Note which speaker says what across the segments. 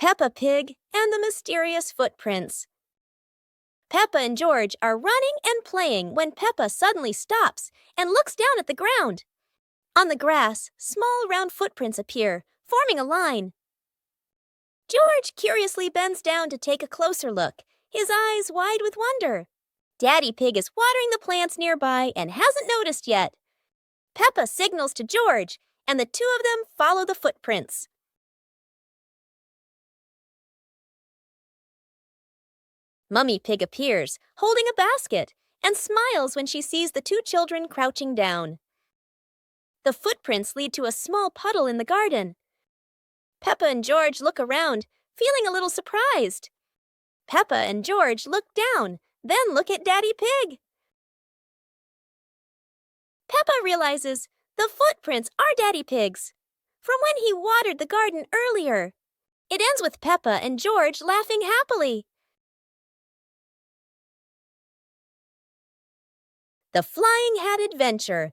Speaker 1: Peppa Pig and the Mysterious Footprints. Peppa and George are running and playing when Peppa suddenly stops and looks down at the ground. On the grass, small round footprints appear, forming a line. George curiously bends down to take a closer look, his eyes wide with wonder. Daddy Pig is watering the plants nearby and hasn't noticed yet. Peppa signals to George, and the two of them follow the footprints. Mummy Pig appears, holding a basket, and smiles when she sees the two children crouching down. The footprints lead to a small puddle in the garden. Peppa and George look around, feeling a little surprised. Peppa and George look down, then look at Daddy Pig. Peppa realizes the footprints are Daddy Pig's, from when he watered the garden earlier. It ends with Peppa and George laughing happily. The Flying Hat Adventure.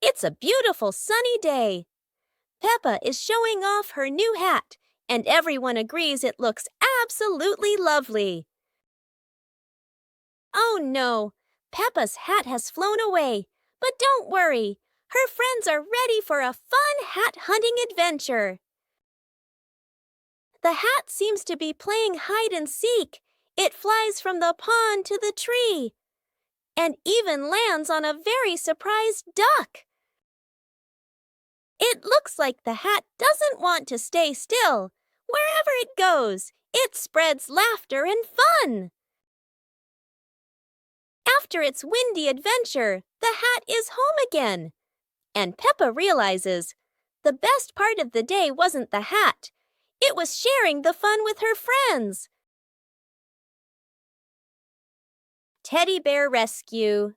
Speaker 1: It's a beautiful sunny day. Peppa is showing off her new hat, and everyone agrees it looks absolutely lovely. Oh no, Peppa's hat has flown away, but don't worry, her friends are ready for a fun hat-hunting adventure. The hat seems to be playing hide-and-seek. It flies from the pond to the tree, and even lands on a very surprised duck. It looks like the hat doesn't want to stay still. Wherever it goes, it spreads laughter and fun. After its windy adventure, the hat is home again. And Peppa realizes the best part of the day wasn't the hat. It was sharing the fun with her friends. Teddy Bear Rescue.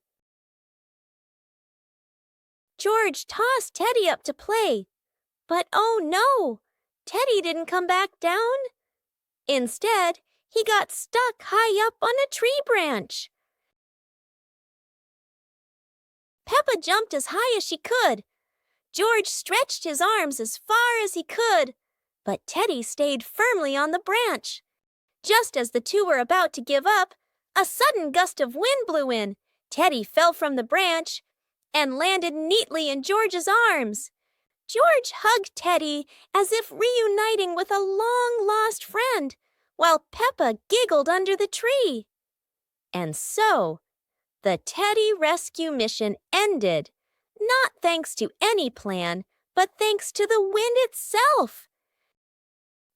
Speaker 1: George tossed Teddy up to play, but oh no, Teddy didn't come back down. Instead, he got stuck high up on a tree branch. Peppa jumped as high as she could. George stretched his arms as far as he could, but Teddy stayed firmly on the branch. Just as the two were about to give up, a sudden gust of wind blew in. Teddy fell from the branch and landed neatly in George's arms. George hugged Teddy as if reuniting with a long-lost friend, while Peppa giggled under the tree. And so, the Teddy rescue mission ended, not thanks to any plan, but thanks to the wind itself.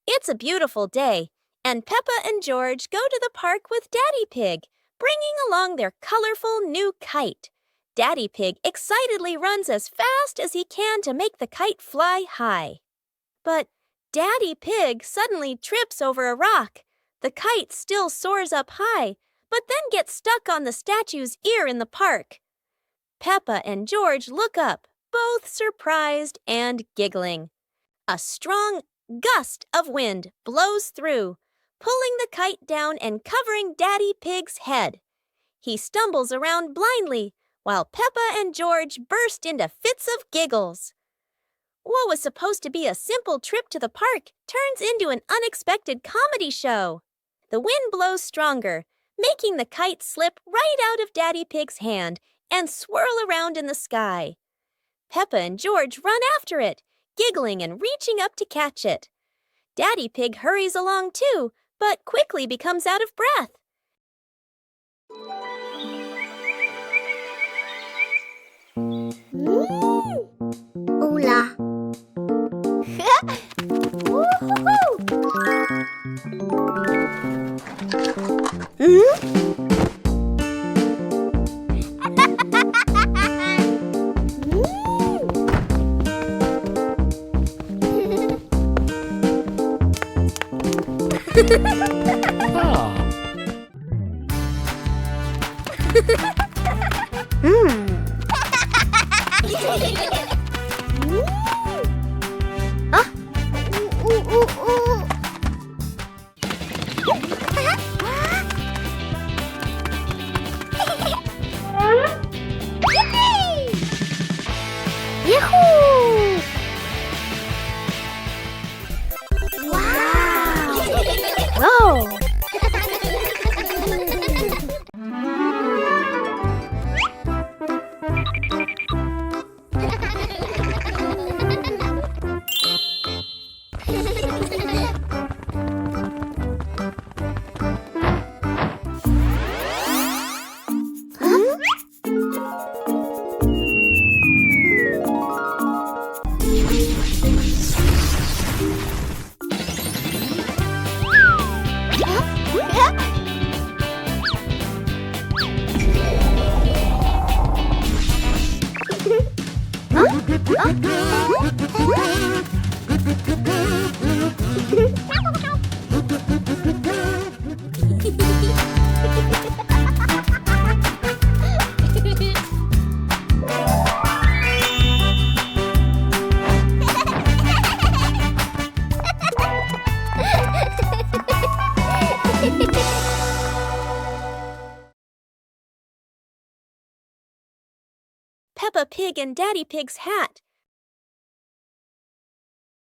Speaker 1: It's a beautiful day, and Peppa and George go to the park with Daddy Pig, bringing along their colorful new kite. Daddy Pig excitedly runs as fast as he can to make the kite fly high. But Daddy Pig suddenly trips over a rock. The kite still soars up high, but then gets stuck on the statue's ear in the park. Peppa and George look up, both surprised and giggling. A strong gust of wind blows through, pulling the kite down and covering Daddy Pig's head. He stumbles around blindly, while Peppa and George burst into fits of giggles. What was supposed to be a simple trip to the park turns into an unexpected comedy show. The wind blows stronger, making the kite slip right out of Daddy Pig's hand and swirl around in the sky. Peppa and George run after it, giggling and reaching up to catch it. Daddy Pig hurries along too, but quickly becomes out of breath.
Speaker 2: Hola.
Speaker 1: Yahoo! Wow! Whoa! Peppa Pig and Daddy Pig's hat.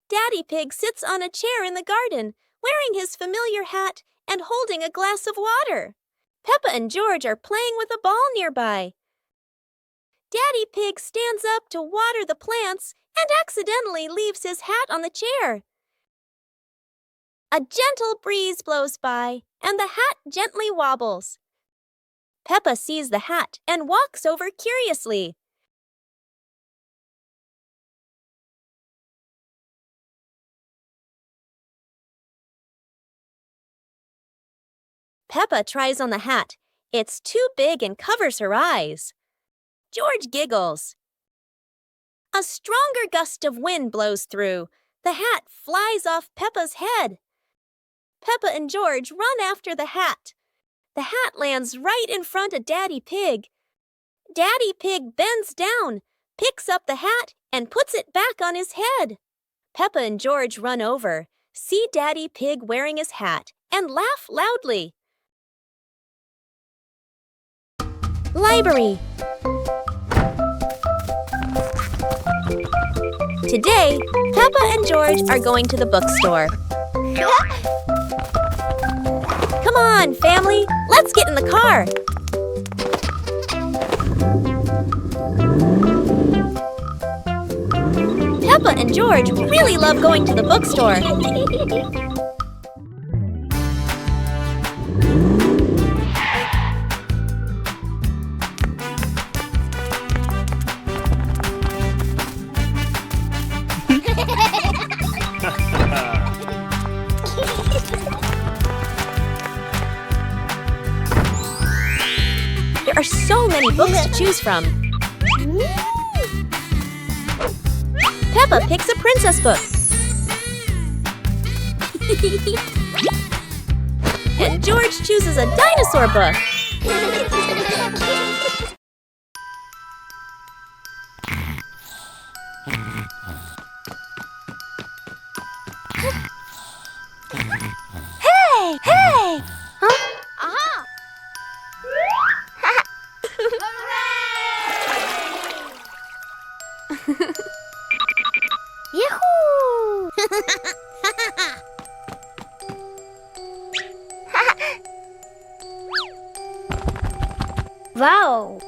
Speaker 1: Daddy Pig sits on a chair in the garden, wearing his familiar hat and holding a glass of water. Peppa and George are playing with a ball nearby. Daddy Pig stands up to water the plants and accidentally leaves his hat on the chair. A gentle breeze blows by, and the hat gently wobbles. Peppa sees the hat and walks over curiously. Peppa tries on the hat. It's too big and covers her eyes. George giggles. A stronger gust of wind blows through. The hat flies off Peppa's head. Peppa and George run after the hat. The hat lands right in front of Daddy Pig. Daddy Pig bends down, picks up the hat, and puts it back on his head. Peppa and George run over, see Daddy Pig wearing his hat, and laugh loudly. Library. Today, Peppa and George are going to the bookstore. Come on, family, let's get in the car. Peppa and George really love going to the bookstore. There are so many books to choose from. Peppa picks a princess book. And George chooses a dinosaur book. Hey! Hey! Huh? Aha! Yahoo! Wow!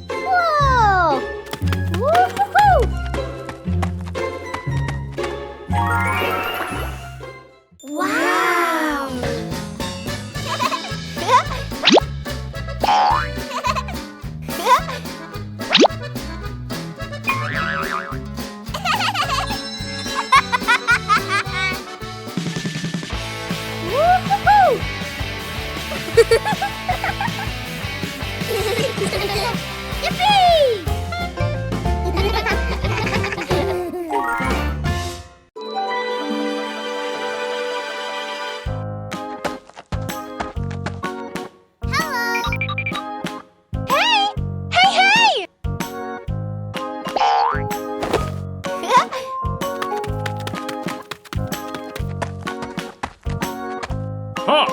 Speaker 1: Whoa! Woo-hoo-hoo! Wow! Woo-hoo-hoo! Yippee! Hey! Hey, hey!
Speaker 2: Huh.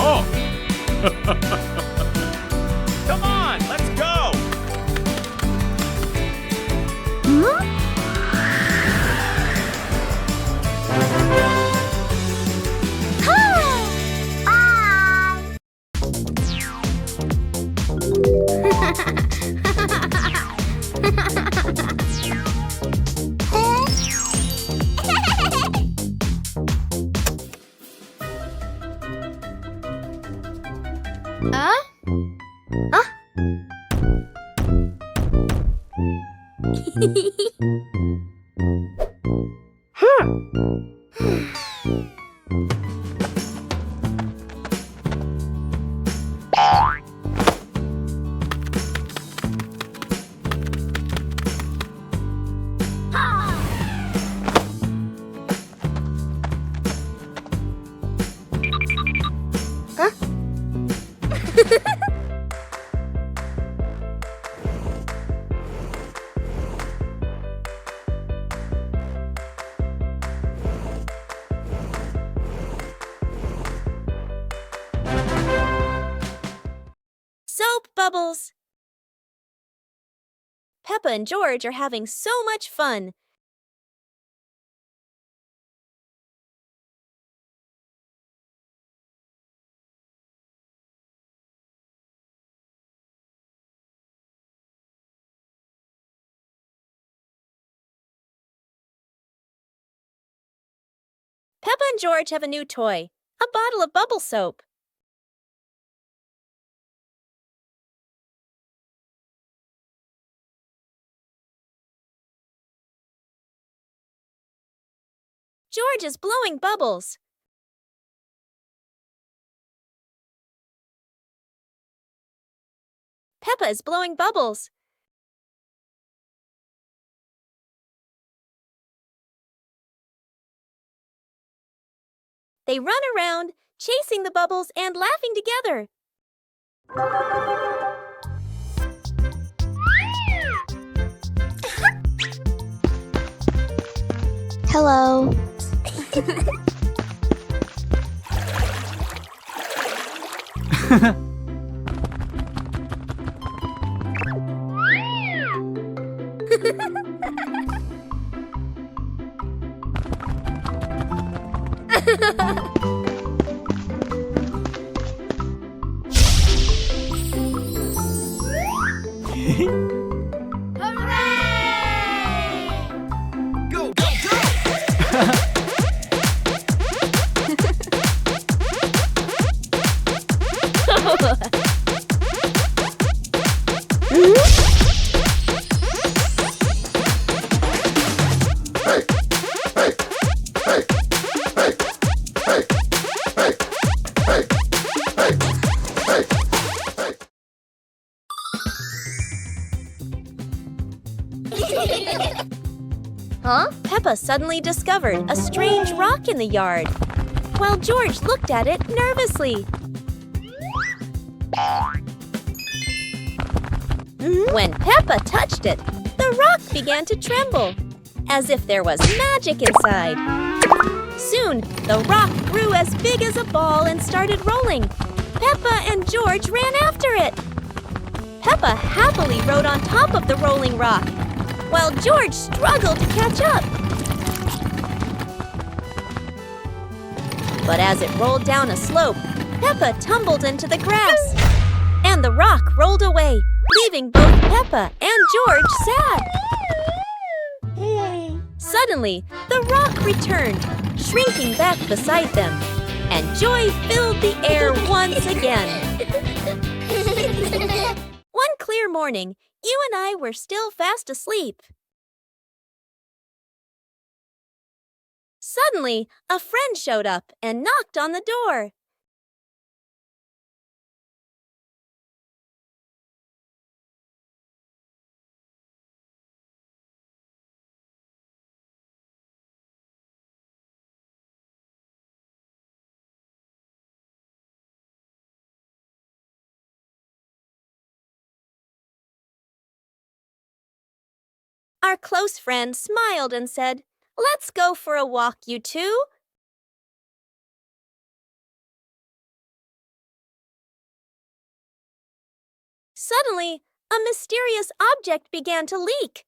Speaker 2: Oh. Come on, let's go.
Speaker 1: Huh? Huh? Soap bubbles! Peppa and George are having so much fun. Peppa and George have a new toy, a bottle of bubble soap. George is blowing bubbles. Peppa is blowing bubbles. They run around, chasing the bubbles and laughing together. Hello. Peppa suddenly discovered a strange rock in the yard, while George looked at it nervously. When Peppa touched it, the rock began to tremble, as if there was magic inside. Soon, the rock grew as big as a ball and started rolling. Peppa and George ran after it. Peppa happily rode on top of the rolling rock, while George struggled to catch up. But as it rolled down a slope, Peppa tumbled into the grass, and the rock rolled away, leaving both Peppa and George sad. Suddenly, the rock returned, shrinking back beside them, and joy filled the air once again. One clear morning, you and I were still fast asleep. Suddenly, a friend showed up and knocked on the door. Our close friend smiled and said, "Let's go for a walk, you two." Suddenly, a mysterious object began to leak.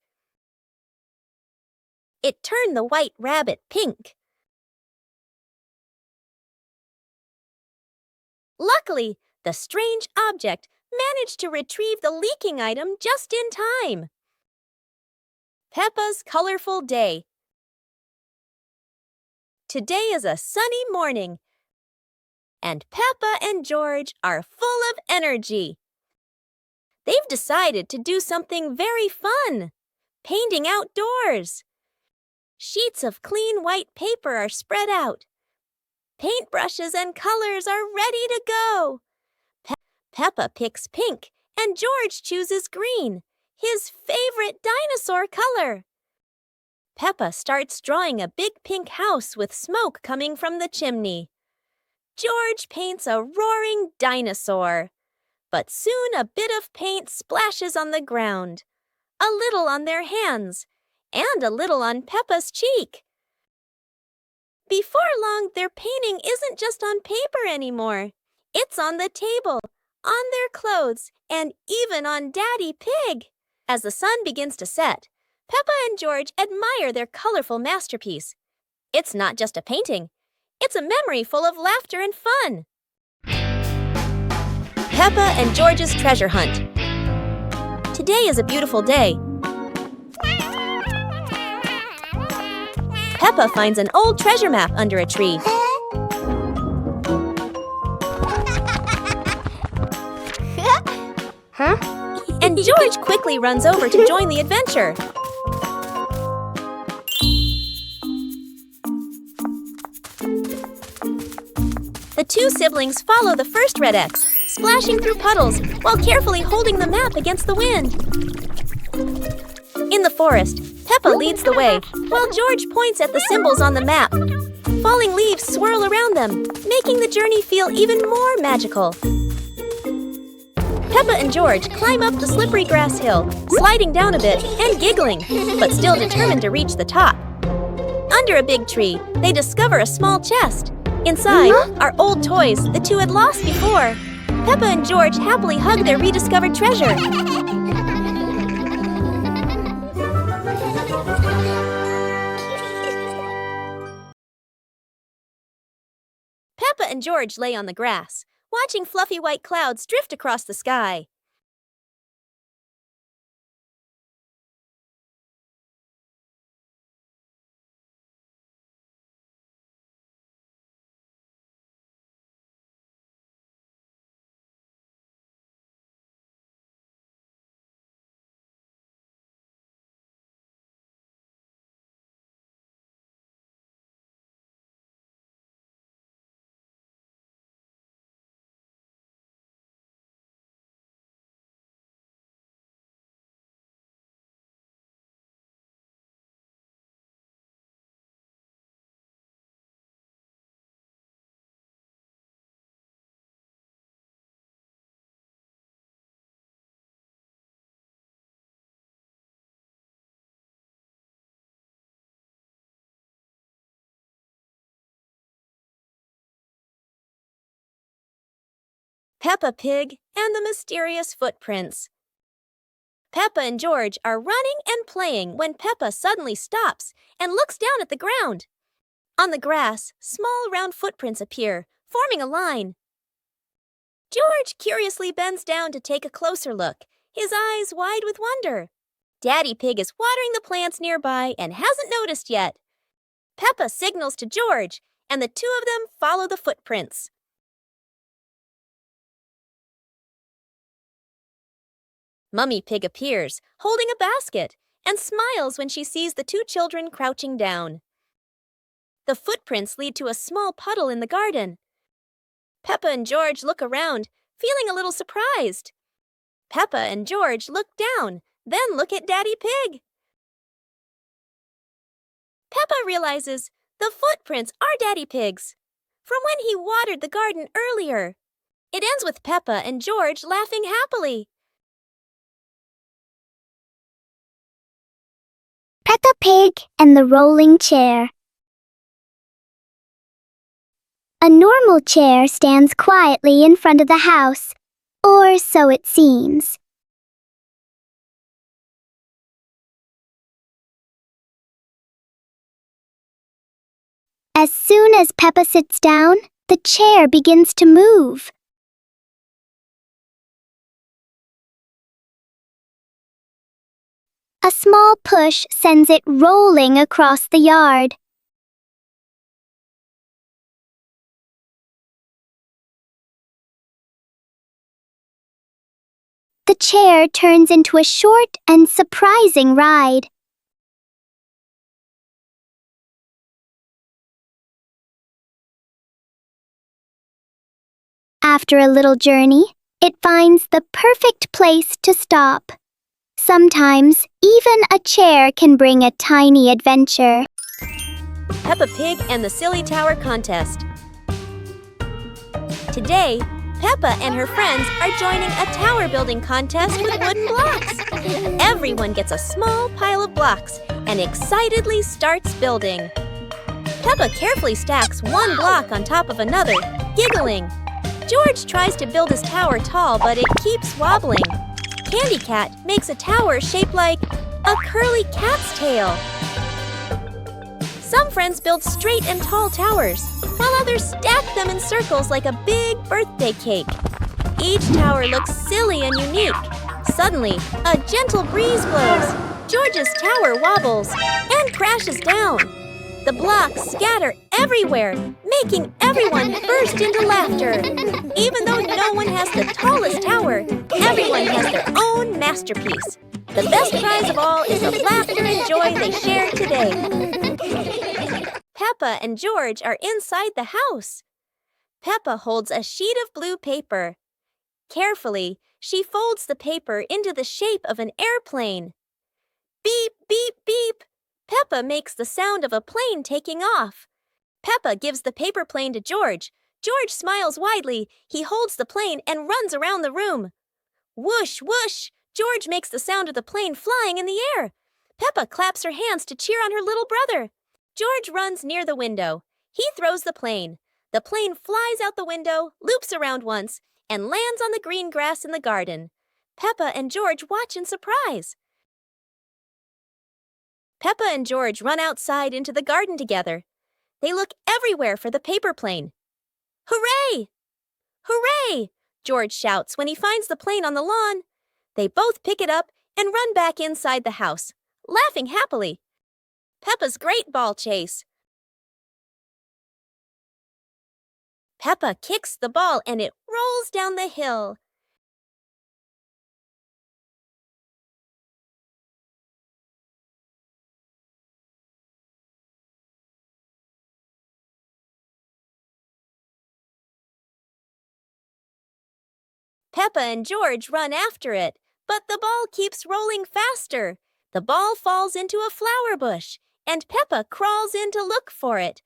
Speaker 1: It turned the white rabbit pink. Luckily, the strange object managed to retrieve the leaking item just in time. Peppa's colorful day. Today is a sunny morning, and Peppa and George are full of energy. They've decided to do something very fun, painting outdoors. Sheets of clean white paper are spread out. Paintbrushes and colors are ready to go. Peppa picks pink, and George chooses green, his favorite dinosaur color. Peppa starts drawing a big pink house with smoke coming from the chimney. George paints a roaring dinosaur. But soon a bit of paint splashes on the ground, a little on their hands, and a little on Peppa's cheek. Before long, their painting isn't just on paper anymore. It's on the table, on their clothes, and even on Daddy Pig. As the sun begins to set, Peppa and George admire their colorful masterpiece. It's not just a painting. It's a memory full of laughter and fun. Peppa and George's treasure hunt. Today is a beautiful day. Peppa finds an old treasure map under a tree. And George quickly runs over to join the adventure. The two siblings follow the first red X, splashing through puddles while carefully holding the map against the wind. In the forest, Peppa leads the way, while George points at the symbols on the map. Falling leaves swirl around them, making the journey feel even more magical. Peppa and George climb up the slippery grass hill, sliding down a bit and giggling, but still determined to reach the top. Under a big tree, they discover a small chest. Inside are old toys the two had lost before. Peppa and George happily hug their rediscovered treasure. Peppa and George lay on the grass, watching fluffy white clouds drift across the sky. Peppa Pig and the Mysterious Footprints. Peppa and George are running and playing when Peppa suddenly stops and looks down at the ground. On the grass, small round footprints appear, forming a line. George curiously bends down to take a closer look, his eyes wide with wonder. Daddy Pig is watering the plants nearby and hasn't noticed yet. Peppa signals to George, and the two of them follow the footprints. Mummy Pig appears, holding a basket, and smiles when she sees the two children crouching down. The footprints lead to a small puddle in the garden. Peppa and George look around, feeling a little surprised. Peppa and George look down, then look at Daddy Pig. Peppa realizes the footprints are Daddy Pig's, from when he watered the garden earlier. It ends with Peppa and George laughing happily.
Speaker 3: Peppa Pig and the rolling chair. A normal chair stands quietly in front of the house, or so it seems. As soon as Peppa sits down, the chair begins to move. A small push sends it rolling across the yard. The chair turns into a short and surprising ride. After a little journey, it finds the perfect place to stop. Sometimes, even a chair can bring a tiny adventure.
Speaker 1: Peppa Pig and the Silly Tower Contest. Today, Peppa and her friends are joining a tower building contest with wooden blocks. Everyone gets a small pile of blocks and excitedly starts building. Peppa carefully stacks one block on top of another, giggling. George tries to build his tower tall, but it keeps wobbling. Candy Cat makes a tower shaped like a curly cat's tail. Some friends build straight and tall towers, while others stack them in circles like a big birthday cake. Each tower looks silly and unique. Suddenly, a gentle breeze blows. George's tower wobbles and crashes down. The blocks scatter everywhere, making everyone burst into laughter. Even though no one has the tallest tower, everyone has their own masterpiece. The best prize of all is the laughter and joy they share today. Peppa and George are inside the house. Peppa holds a sheet of blue paper. Carefully, she folds the paper into the shape of an airplane. Beep, beep, beep. Peppa makes the sound of a plane taking off. Peppa gives the paper plane to George. George smiles widely. He holds the plane and runs around the room. Whoosh, whoosh! George makes the sound of the plane flying in the air. Peppa claps her hands to cheer on her little brother. George runs near the window. He throws the plane. The plane flies out the window, loops around once, and lands on the green grass in the garden. Peppa and George watch in surprise. Peppa and George run outside into the garden together. They look everywhere for the paper plane. Hooray! Hooray! George shouts when he finds the plane on the lawn. They both pick it up and run back inside the house, laughing happily. Peppa's great ball chase. Peppa kicks the ball and it rolls down the hill. Peppa and George run after it, but the ball keeps rolling faster. The ball falls into a flower bush, and Peppa crawls in to look for it.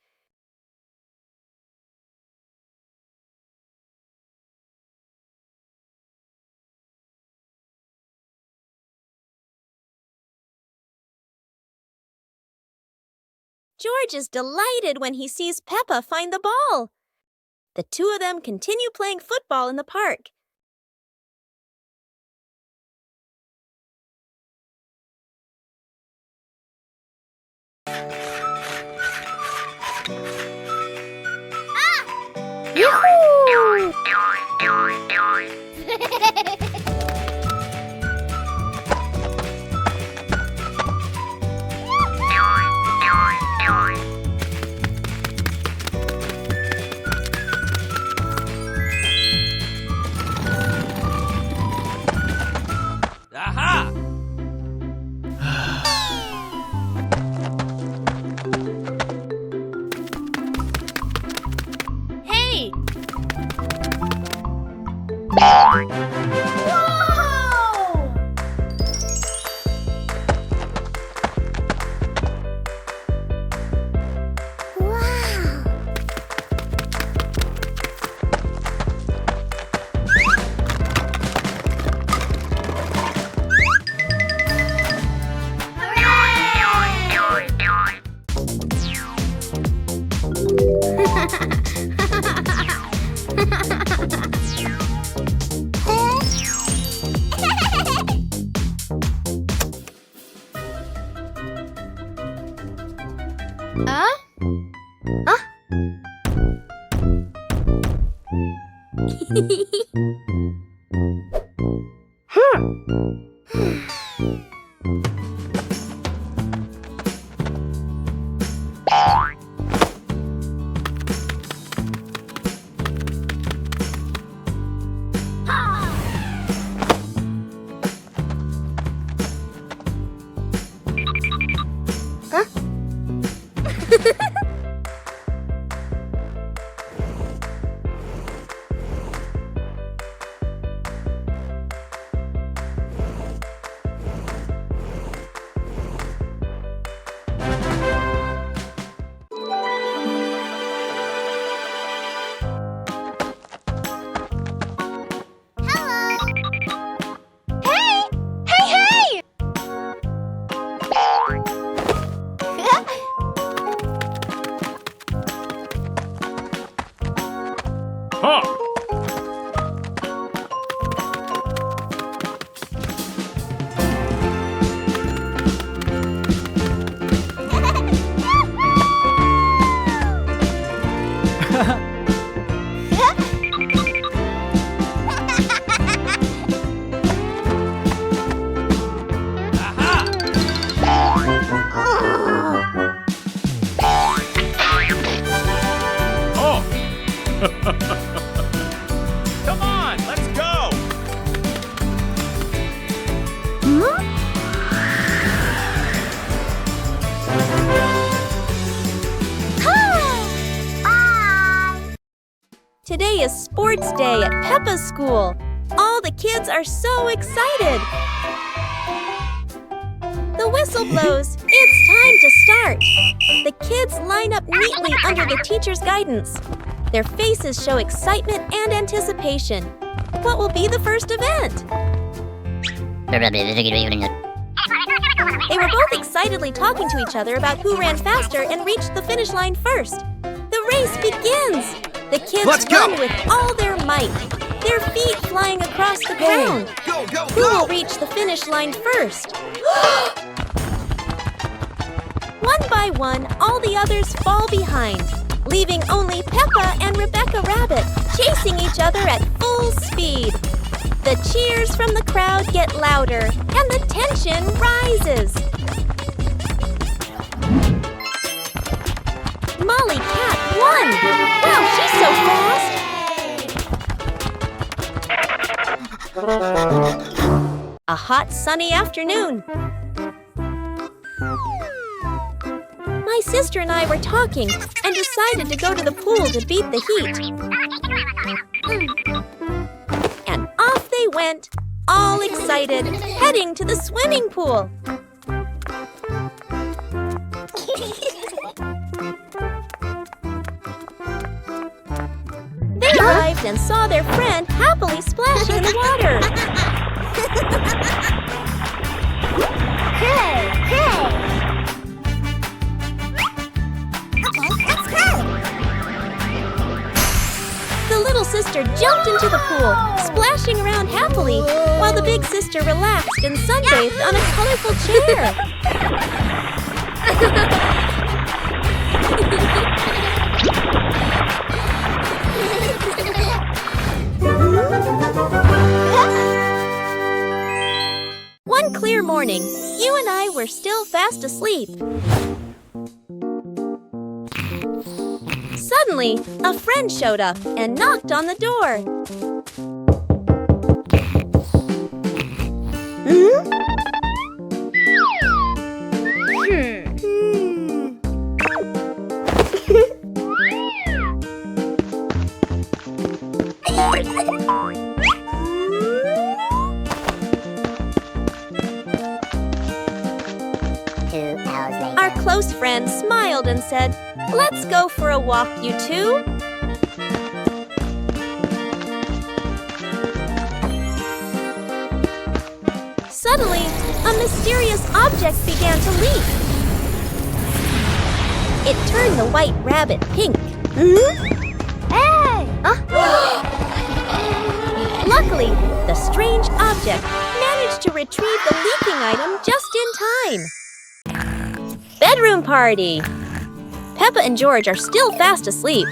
Speaker 1: George is delighted when he sees Peppa find the ball. The two of them continue playing football in the park.
Speaker 3: Yoo-hoo!
Speaker 2: Aha!
Speaker 1: Hey!
Speaker 2: Huh! Oh! Come on, let's go!
Speaker 1: Today is sports day at Peppa's school. All the kids are so excited. The whistle blows. It's time to start. The kids line up neatly under the teacher's guidance. Their faces show excitement and anticipation. What will be the first event? They were both excitedly talking to each other about who ran faster and reached the finish line first. The race begins. The kids run with all their might, their feet flying across the ground.
Speaker 4: Go, go,
Speaker 1: Who will
Speaker 4: go!
Speaker 1: reach the finish line first? One by one, all the others fall behind, leaving only Peppa and Rebecca Rabbit chasing each other at full speed. The cheers from the crowd get louder, and the tension rises. Molly Cat won! Wow, she's so fast! A hot, sunny afternoon. My sister and I were talking and decided to go to the pool to beat the heat. And off they went, all excited, heading to the swimming pool. They arrived and saw their friend happily splashing in the water.
Speaker 3: Hey, hey! Okay, let's go!
Speaker 1: little sister jumped into the pool, splashing around happily, while the big sister relaxed and sunbathed on a colorful chair. One clear morning, you and I were still fast asleep. Suddenly, a friend showed up and knocked on the door. Our close friend smiled and said, "Let's go for a walk, you two." Suddenly, a mysterious object began to leak. It turned the white rabbit pink. Hey! Luckily, the strange object managed to retrieve the leaking item just in time. Bedroom party! Peppa and George are still fast asleep,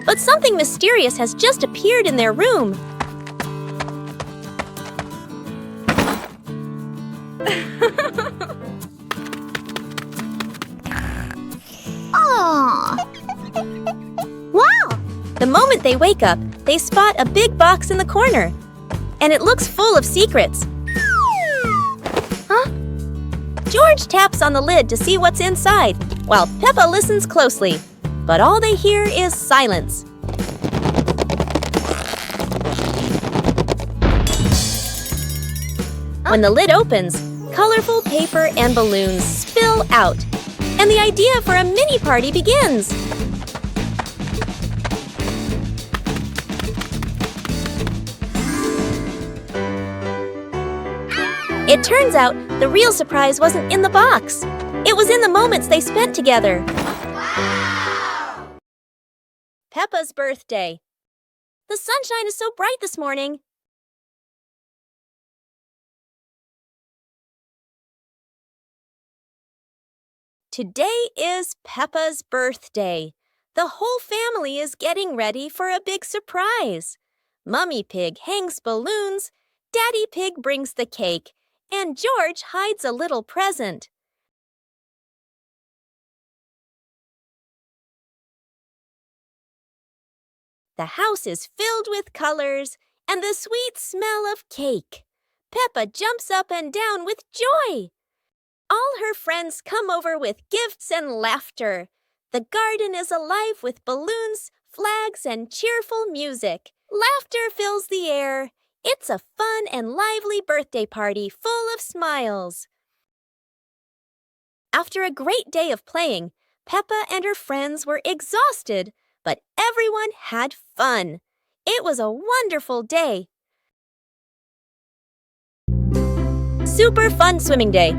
Speaker 1: but something mysterious has just appeared in their room. Wow! The moment they wake up, they spot a big box in the corner, and it looks full of secrets. George taps on the lid to see what's inside, while Peppa listens closely. But all they hear is silence. When the lid opens, colorful paper and balloons spill out, and the idea for a mini party begins. It turns out the real surprise wasn't in the box. It was in the moments they spent together. Wow! Peppa's birthday. The sunshine is so bright this morning. Today is Peppa's birthday. The whole family is getting ready for a big surprise. Mummy Pig hangs balloons, Daddy Pig brings the cake, and George hides a little present. The house is filled with colors and the sweet smell of cake. Peppa jumps up and down with joy. All her friends come over with gifts and laughter. The garden is alive with balloons, flags, and cheerful music. Laughter fills the air. It's a fun and lively birthday party full of smiles. After a great day of playing, Peppa and her friends were exhausted, but everyone had fun. It was a wonderful day. Super fun swimming day.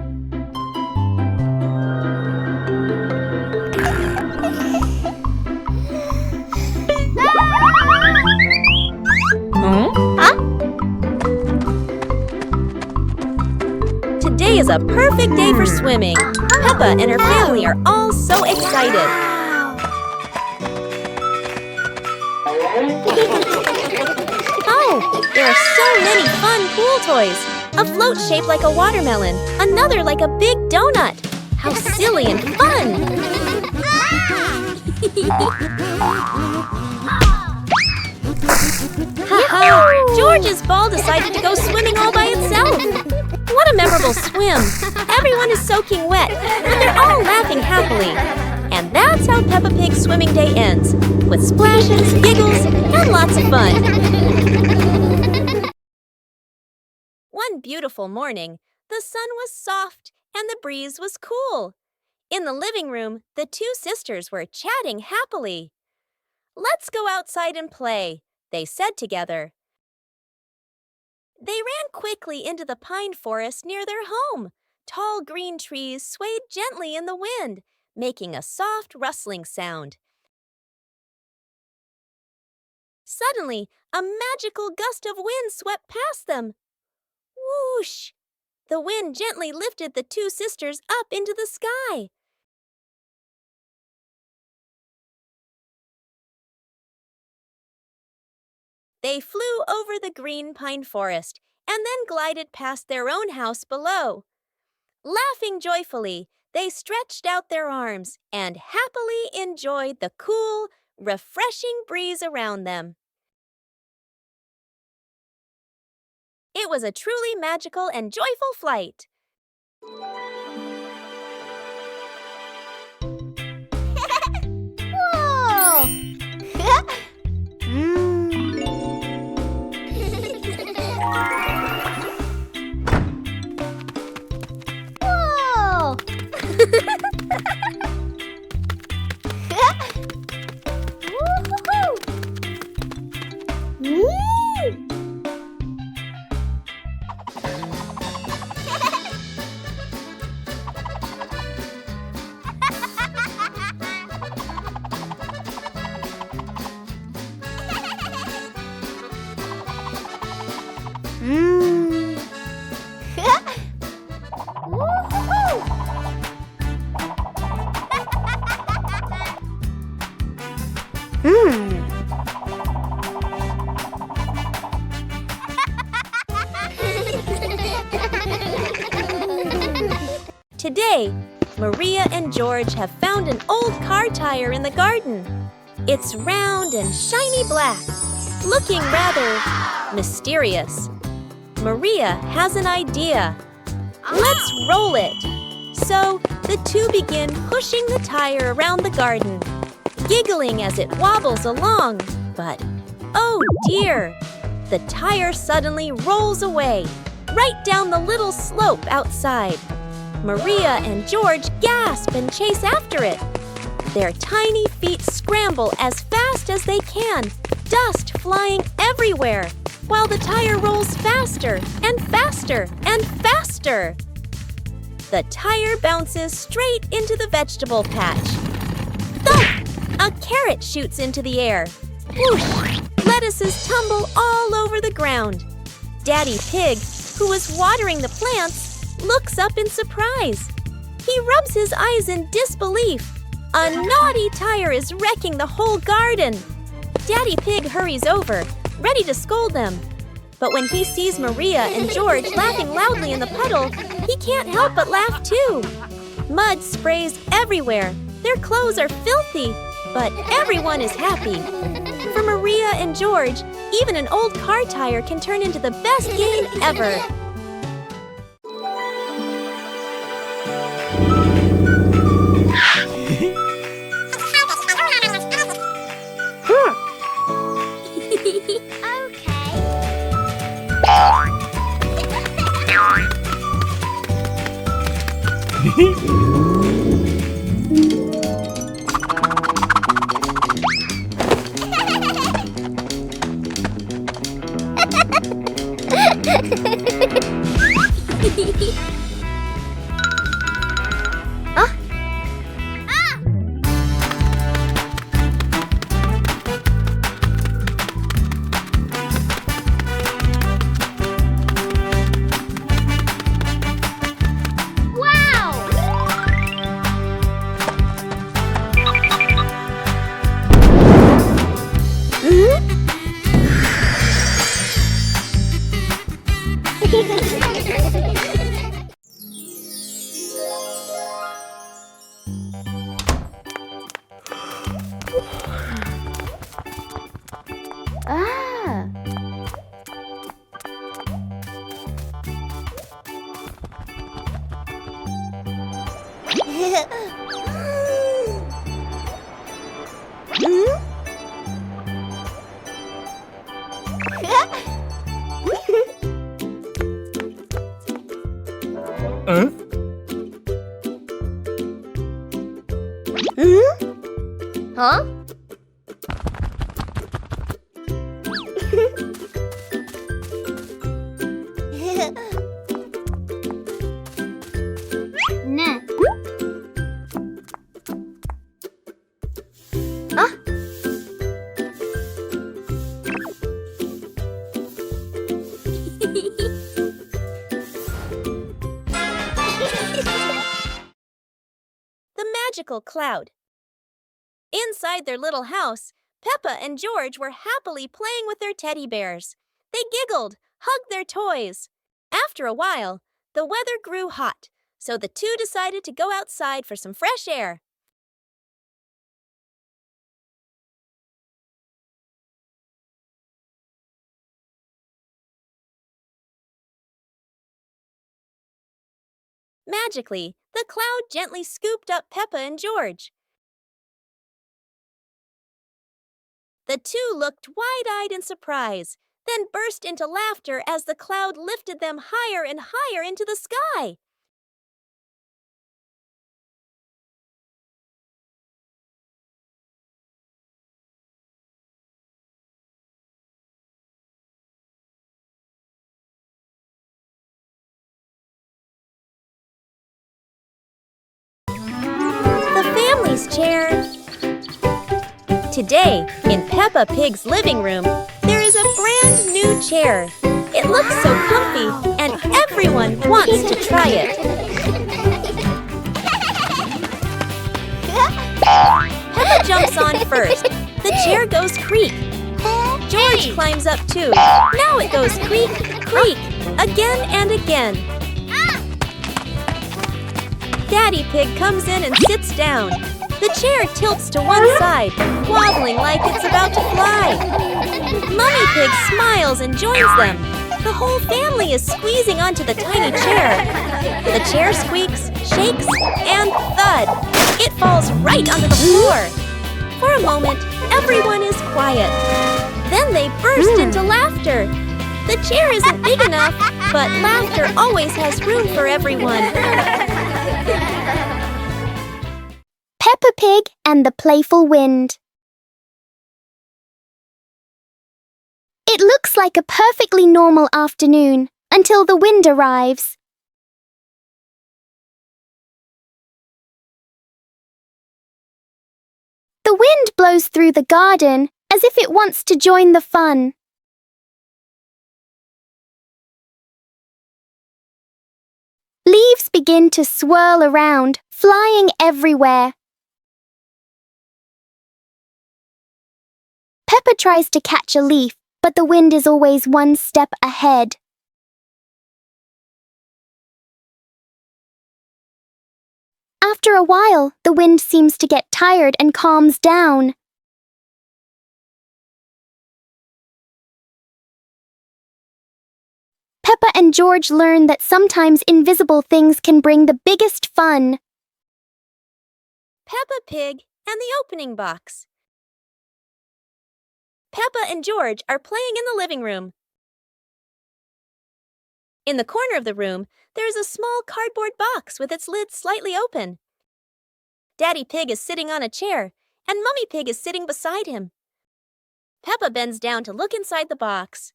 Speaker 1: Today is a perfect day for swimming. Peppa and her family are all so excited. Oh, there are so many fun pool toys. A float shaped like a watermelon, another like a big donut. How silly and fun! Ha-ha! George's ball decided to go swimming all by itself. What a memorable swim! Everyone is soaking wet, but they're all laughing happily. And that's how Peppa Pig's swimming day ends, with splashes, giggles, and lots of fun. One beautiful morning, the sun was soft and the breeze was cool. In the living room, the two sisters were chatting happily. "Let's go outside and play," they said together. They ran quickly into the pine forest near their home. Tall green trees swayed gently in the wind, making a soft rustling sound. Suddenly, a magical gust of wind swept past them. Whoosh! The wind gently lifted the two sisters up into the sky. They flew over the green pine forest and then glided past their own house below. Laughing joyfully, they stretched out their arms and happily enjoyed the cool, refreshing breeze around them. It was a truly magical and joyful flight.
Speaker 3: Whoa! Whoa! Woo-hoo-hoo!
Speaker 1: Today, Maria and George have found an old car tire in the garden. It's round and shiny black, looking rather mysterious. Maria has an idea. Let's roll it. So the two begin pushing the tire around the garden, giggling as it wobbles along. But, oh dear, the tire suddenly rolls away, right down the little slope outside. Maria and George gasp and chase after it. Their tiny feet scramble as fast as they can, dust flying everywhere, while the tire rolls faster and faster and faster. The tire bounces straight into the vegetable patch. Thump! A carrot shoots into the air. Whoosh! Lettuces tumble all over the ground. Daddy Pig, who was watering the plants, looks up in surprise. He rubs his eyes in disbelief. A naughty tire is wrecking the whole garden. Daddy Pig hurries over, ready to scold them. But when he sees Maria and George laughing loudly in the puddle, he can't help but laugh too. Mud sprays everywhere. Their clothes are filthy, but everyone is happy. For Maria and George, even an old car tire can turn into the best game ever.
Speaker 3: Huh? Nah. Huh?
Speaker 1: magical cloud. Inside their little house, Peppa and George were happily playing with their teddy bears. They giggled, hugged their toys. After a while, the weather grew hot, so the two decided to go outside for some fresh air. Magically, the cloud gently scooped up Peppa and George. The two looked wide-eyed in surprise, then burst into laughter as the cloud lifted them higher and higher into the sky. The family's chair. Today, in Peppa Pig's living room, there is a brand new chair. It looks so comfy, and everyone wants to try it. Peppa jumps on first. The chair goes creak. George climbs up too. Now it goes creak, creak, again and again. Daddy Pig comes in and sits down. The chair tilts to one side, wobbling like it's about to fly. Mummy Pig smiles and joins them. The whole family is squeezing onto the tiny chair. The chair squeaks, shakes, and thud. It falls right onto the floor. For a moment, everyone is quiet. Then they burst into laughter. The chair isn't big enough, but laughter always has room for everyone.
Speaker 3: Peppa Pig and the Playful Wind. It looks like a perfectly normal afternoon until the wind arrives. The wind blows through the garden as if it wants to join the fun. Leaves begin to swirl around, flying everywhere. Peppa tries to catch a leaf, but the wind is always one step ahead. After a while, the wind seems to get tired and calms down. Peppa and George learn that sometimes invisible things can bring the biggest fun.
Speaker 1: Peppa Pig and the opening box. Peppa and George are playing in the living room. In the corner of the room, there is a small cardboard box with its lid slightly open. Daddy Pig is sitting on a chair, and Mummy Pig is sitting beside him. Peppa bends down to look inside the box.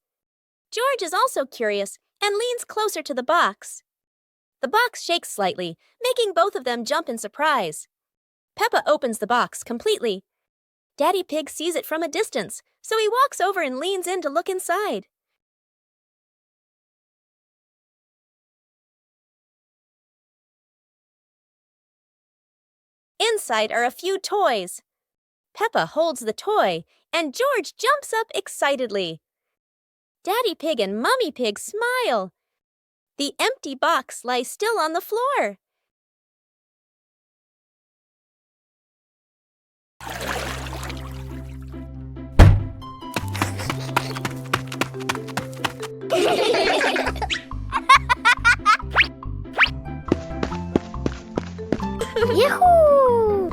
Speaker 1: George is also curious and leans closer to the box. The box shakes slightly, making both of them jump in surprise. Peppa opens the box completely. Daddy Pig sees it from a distance, so he walks over and leans in to look inside. Inside are a few toys. Peppa holds the toy, and George jumps up excitedly. Daddy Pig and Mummy Pig smile. The empty box lies still on the floor.
Speaker 3: Yahoo!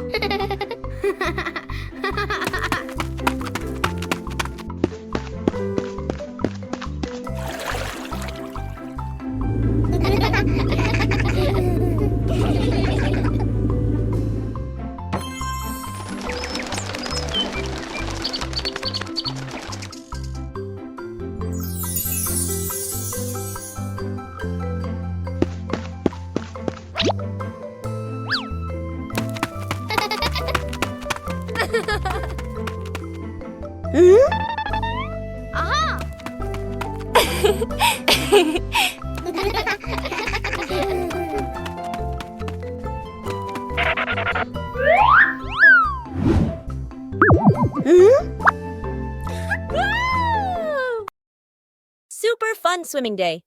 Speaker 1: Aha! Super fun swimming day.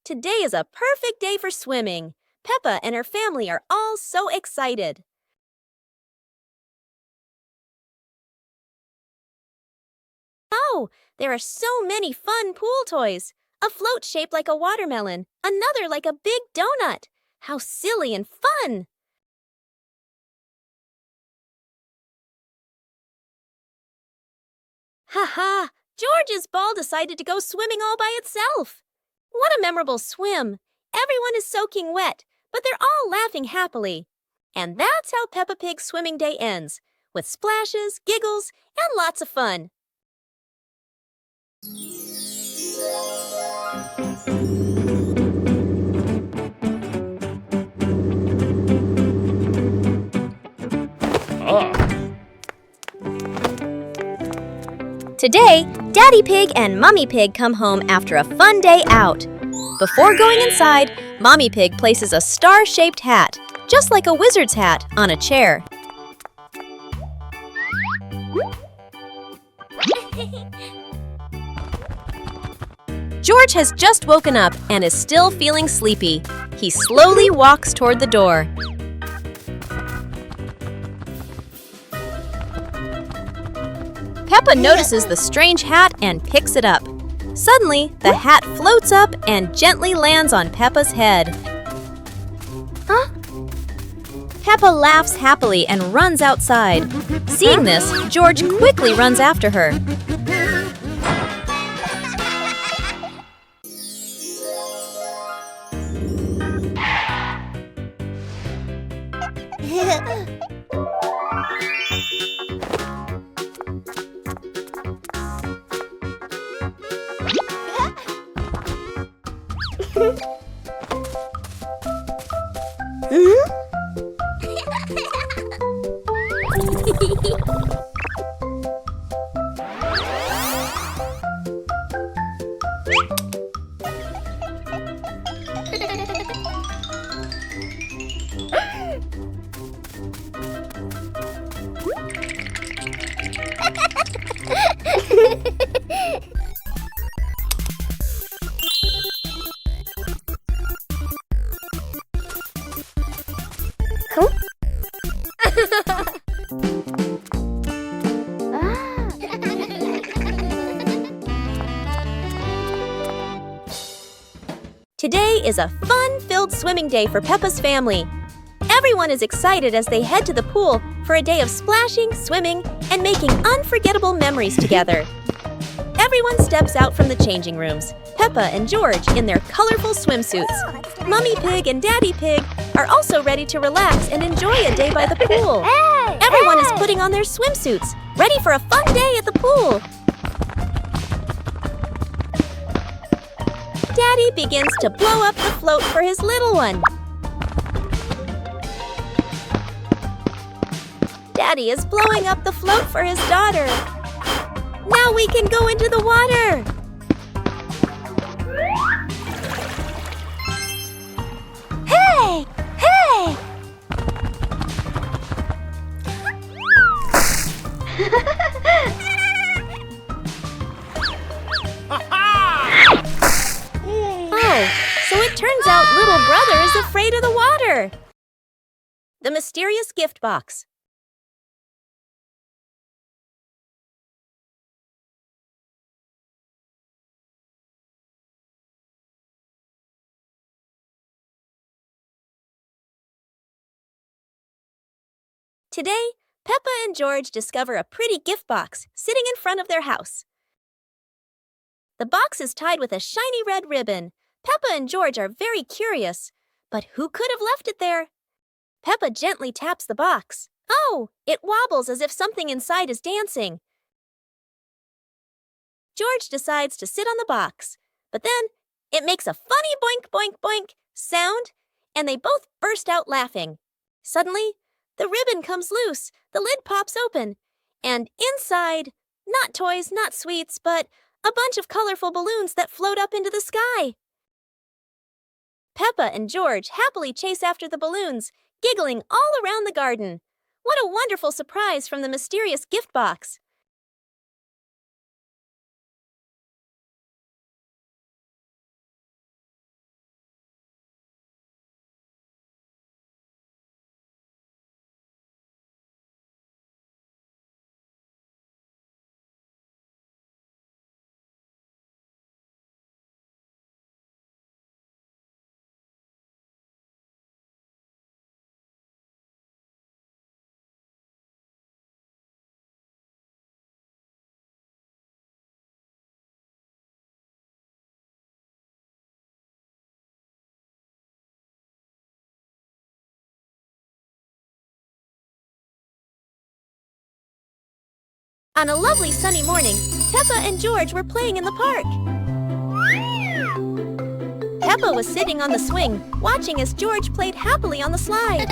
Speaker 1: Today is a perfect day for swimming. Peppa and her family are all so excited. Oh, there are so many fun pool toys. A float shaped like a watermelon, another like a big donut. How silly and fun! Ha! George's ball decided to go swimming all by itself. What a memorable swim! Everyone is soaking wet, but they're all laughing happily. And that's how Peppa Pig's swimming day ends, with splashes, giggles, and lots of fun. Today, Daddy Pig and Mummy Pig come home after a fun day out. Before going inside, Mommy Pig places a star-shaped hat, just like a wizard's hat, on a chair. George has just woken up and is still feeling sleepy. He slowly walks toward the door. Peppa notices the strange hat and picks it up. Suddenly, the hat floats up and gently lands on Peppa's head. Huh? Peppa laughs happily and runs outside. Seeing this, George quickly runs after her. Today is a fun-filled swimming day for Peppa's family. Everyone is excited as they head to the pool for a day of splashing, swimming, and making unforgettable memories together. Everyone steps out from the changing rooms, Peppa and George in their colorful swimsuits. Mummy Pig and Daddy Pig are also ready to relax and enjoy a day by the pool. Everyone is putting on their swimsuits, ready for a fun day at the pool. Daddy begins to blow up the float for his little one. Daddy is blowing up the float for his daughter. Now we can go into the water. Hey! Hey! Oh, so it turns out little brother is afraid of the water. The mysterious gift box. Today, Peppa and George discover a pretty gift box sitting in front of their house. The box is tied with a shiny red ribbon. Peppa and George are very curious, but who could have left it there? Peppa gently taps the box. Oh, it wobbles as if something inside is dancing. George decides to sit on the box, but then it makes a funny boink, boink, boink sound, and they both burst out laughing. Suddenly, the ribbon comes loose, the lid pops open, and inside, Not toys, not sweets, but a bunch of colorful balloons that float up into the sky. Peppa and George happily chase after the balloons, giggling all around the garden. What a wonderful surprise from the mysterious gift box! On a lovely sunny morning, Peppa and George were playing in the park. Peppa was sitting on the swing, watching as George played happily on the slide.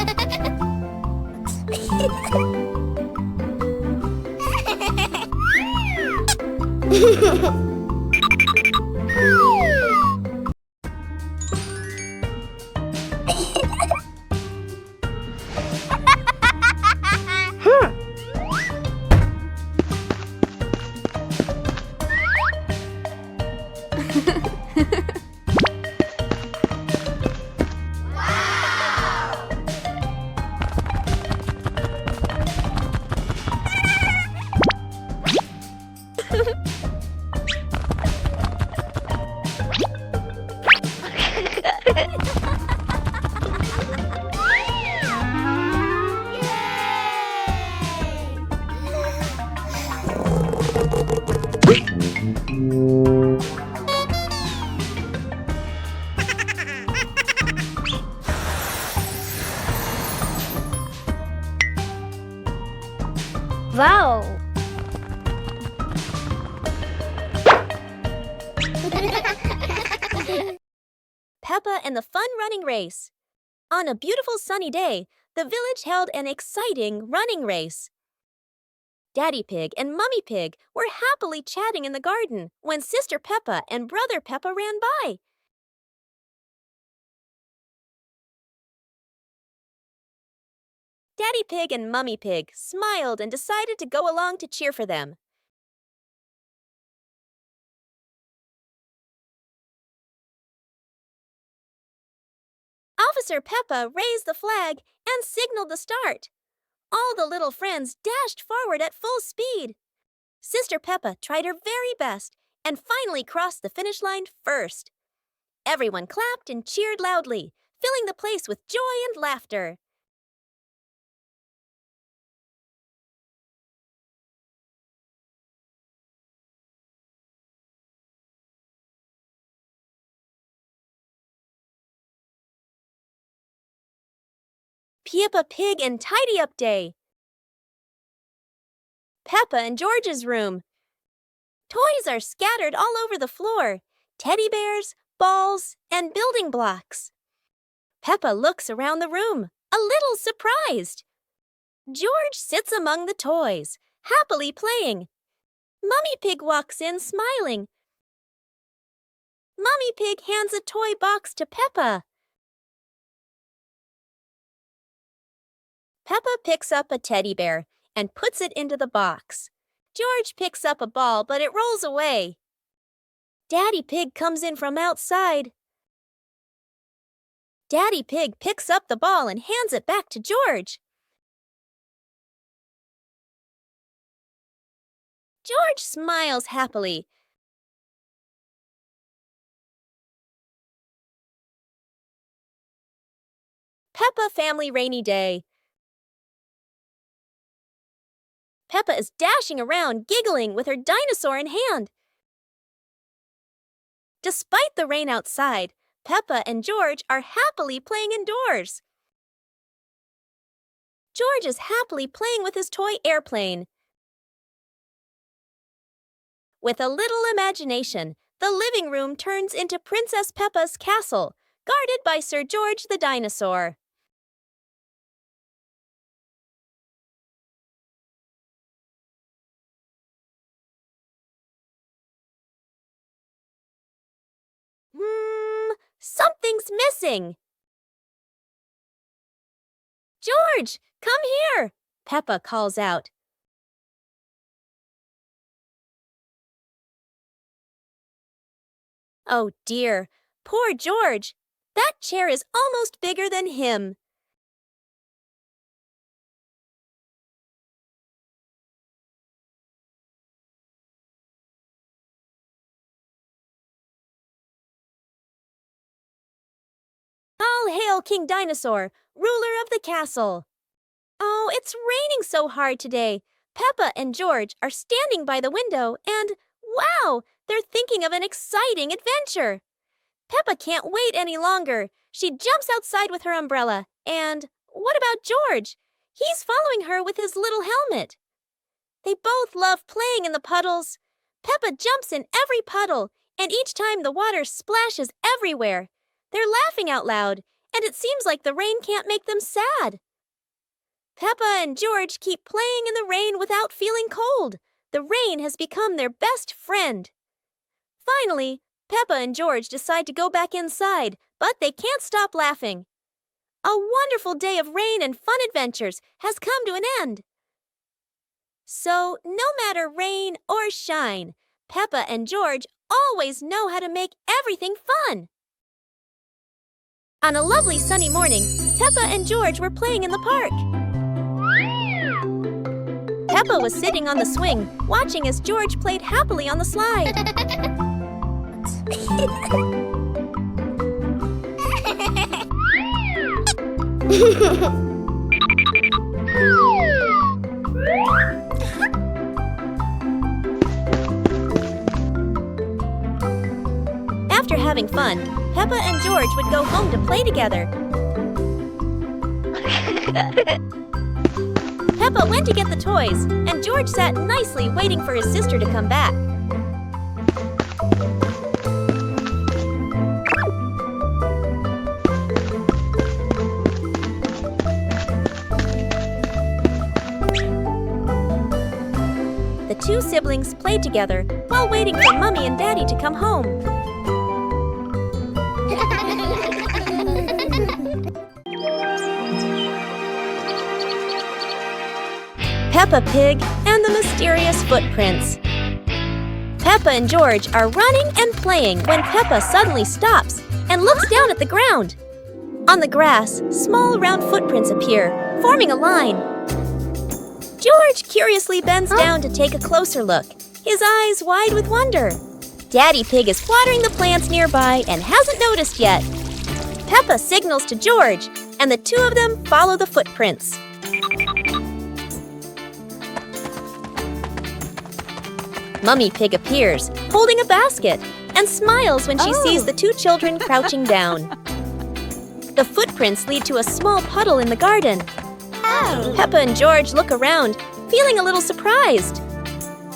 Speaker 3: Wow!
Speaker 1: Peppa and the fun running race. On a beautiful sunny day, the village held an exciting running race. Daddy Pig and Mummy Pig were happily chatting in the garden when Sister Peppa and Brother Peppa ran by. Daddy Pig and Mummy Pig smiled and decided to go along to cheer for them. Officer Peppa raised the flag and signaled the start. All the little friends dashed forward at full speed. Sister Peppa tried her very best and finally crossed the finish line first. Everyone clapped and cheered loudly, filling the place with joy and laughter. Peppa Pig and Tidy Up Day. Peppa and George's room. Toys are scattered all over the floor. Teddy bears, balls, and building blocks. Peppa looks around the room, a little surprised. George sits among the toys, happily playing. Mummy Pig walks in smiling. Mummy Pig hands a toy box to Peppa. Peppa picks up a teddy bear and puts it into the box. George picks up a ball, but it rolls away. Daddy Pig comes in from outside. Daddy Pig picks up the ball and hands it back to George. George smiles happily. Peppa Family Rainy Day. Peppa is dashing around, giggling with her dinosaur in hand. Despite the rain outside, Peppa and George are happily playing indoors. George is happily playing with his toy airplane. With a little imagination, the living room turns into Princess Peppa's castle, guarded by Sir George the dinosaur. Something's missing. George, come here, Peppa calls out. Oh dear, poor George. That chair is almost bigger than him. All hail King Dinosaur, ruler of the castle. Oh, it's raining so hard today. Peppa and George are standing by the window and, wow, they're thinking of an exciting adventure. Peppa can't wait any longer. She jumps outside with her umbrella. And what about George? He's following her with his little helmet. They both love playing in the puddles. Peppa jumps in every puddle, and each time the water splashes everywhere. They're laughing out loud, and it seems like the rain can't make them sad. Peppa and George keep playing in the rain without feeling cold. The rain has become their best friend. Finally, Peppa and George decide to go back inside, but they can't stop laughing. A wonderful day of rain and fun adventures has come to an end. So, no matter rain or shine, Peppa and George always know how to make everything fun. On a lovely sunny morning, Peppa and George were playing in the park. Peppa was sitting on the swing, watching as George played happily on the slide. After having fun, Peppa and George would go home to play together. Peppa went to get the toys, and George sat nicely waiting for his sister to come back. The two siblings played together while waiting for Mommy and Daddy to come home. Peppa Pig and the Mysterious Footprints. Peppa and George are running and playing when Peppa suddenly stops and looks down at the ground. On the grass, small round footprints appear, forming a line. George curiously bends down to take a closer look, his eyes wide with wonder. Daddy Pig is watering the plants nearby and hasn't noticed yet. Peppa signals to George, and the two of them follow the footprints. Mummy Pig appears, holding a basket, and smiles when she sees the two children crouching down. The footprints lead to a small puddle in the garden. Peppa and George look around, feeling a little surprised.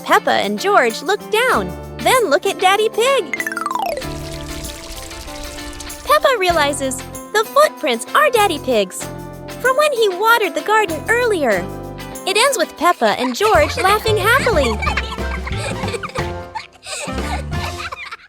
Speaker 1: Peppa and George look down, then look at Daddy Pig. Peppa realizes the footprints are Daddy Pig's, from when he watered the garden earlier. It ends with Peppa and George laughing happily.